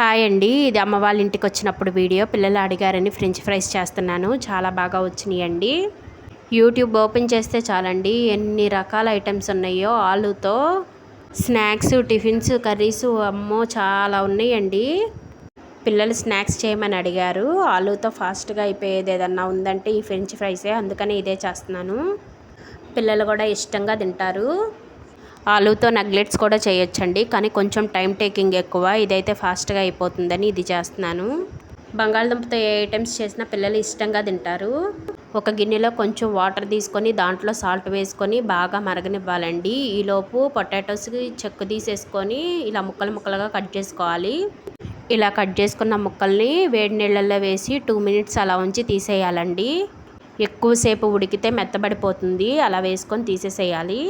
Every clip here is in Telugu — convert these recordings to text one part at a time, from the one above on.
హాయ్ అండి. ఇది అమ్మ వాళ్ళ ఇంటికి వచ్చినప్పుడు వీడియో. పిల్లలు అడిగారని ఫ్రెంచ్ ఫ్రైస్ చేస్తున్నాను. చాలా బాగా వచ్చినాయండి. యూట్యూబ్ ఓపెన్ చేస్తే చాలండి ఎన్ని రకాల ఐటమ్స్ ఉన్నాయో ఆలూతో స్నాక్స్, టిఫిన్స్, కర్రీస్ అమ్మో చాలా ఉన్నాయండి. పిల్లలు స్నాక్స్ చేయమని అడిగారు. ఆలూతో ఫాస్ట్గా అయిపోయేది ఏదన్నా ఉందంటే ఈ ఫ్రెంచ్ ఫ్రైసే, అందుకని ఇదే చేస్తున్నాను. పిల్లలు కూడా ఇష్టంగా తింటారు. ఆలూతో నగ్లెట్స్ కూడా చేయొచ్చండి, కానీ కొంచెం టైం టేకింగ్ ఎక్కువ. ఇదైతే ఫాస్ట్గా అయిపోతుందని ఇది చేస్తున్నాను. బంగాళదుంపతో ఏ ఐటమ్స్ చేసినా పిల్లలు ఇష్టంగా తింటారు. ఒక గిన్నెలో కొంచెం వాటర్ తీసుకొని దాంట్లో సాల్ట్ వేసుకొని బాగా మరగనివ్వాలండి. ఈలోపు పొటాటోస్కి చెక్కు తీసేసుకొని ఇలా ముక్కలు ముక్కలుగా కట్ చేసుకోవాలి. ఇలా కట్ చేసుకున్న ముక్కల్ని వేడి నీళ్ళల్లో వేసి 2 minutes అలా ఉంచి తీసేయాలండి. ఎక్కువసేపు ఉడికితే మెత్తబడిపోతుంది. అలా వేసుకొని తీసేసేయాలి.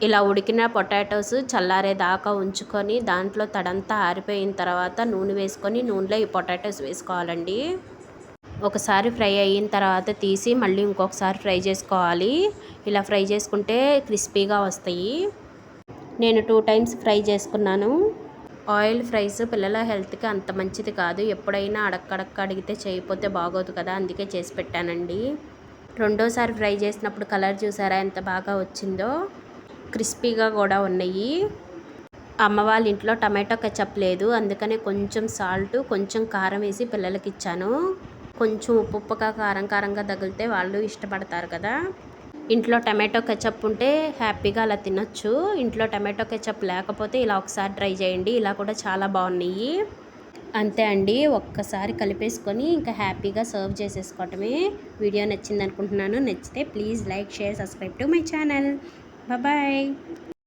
ఇలా ఉడికిన పొటాటోస్ చల్లారేదాకా ఉంచుకొని దాంట్లో తడంతా ఆరిపోయిన తర్వాత నూనె వేసుకొని నూనెలో ఈ పొటాటోస్ వేసుకోవాలండి. ఒకసారి ఫ్రై అయిన తర్వాత తీసి మళ్ళీ ఇంకొకసారి ఫ్రై చేసుకోవాలి. ఇలా ఫ్రై చేసుకుంటే క్రిస్పీగా వస్తాయి. నేను 2 times ఫ్రై చేసుకున్నాను. ఆయిల్ ఫ్రైస్ పిల్లల హెల్త్కి అంత మంచిది కాదు. ఎప్పుడైనా అడక్కడక్క అడిగితే చేయకపోతే బాగోదు కదా, అందుకే చేసి పెట్టానండి. రెండోసారి ఫ్రై చేసినప్పుడు కలర్ చూసారా ఎంత బాగా వచ్చిందో. క్రిస్పీగా కూడా ఉన్నాయి. అమ్మ వాళ్ళ ఇంట్లో టమాటో కెచప్ లేదు, అందుకనే కొంచెం సాల్ట్, కొంచెం కారం వేసి పిల్లలకి ఇచ్చాను. కొంచెం ఉప్పుగా కారంగా తగిలితే వాళ్ళు ఇష్టపడతారు కదా. ఇంట్లో టమాటో కెచప్ ఉంటే హ్యాపీగా అలా తినొచ్చు. ఇంట్లో టమాటో కెచప్ లేకపోతే ఇలా ఒకసారి ట్రై చేయండి. ఇలా కూడా చాలా బాగున్నాయి. అంతే అండి, ఒక్కసారి కలిపేసుకొని ఇంకా హ్యాపీగా సర్వ్ చేసేసుకోవటమే. వీడియో నచ్చింది అనుకుంటున్నాను. నచ్చితే please like, share, subscribe to my channel. Bye.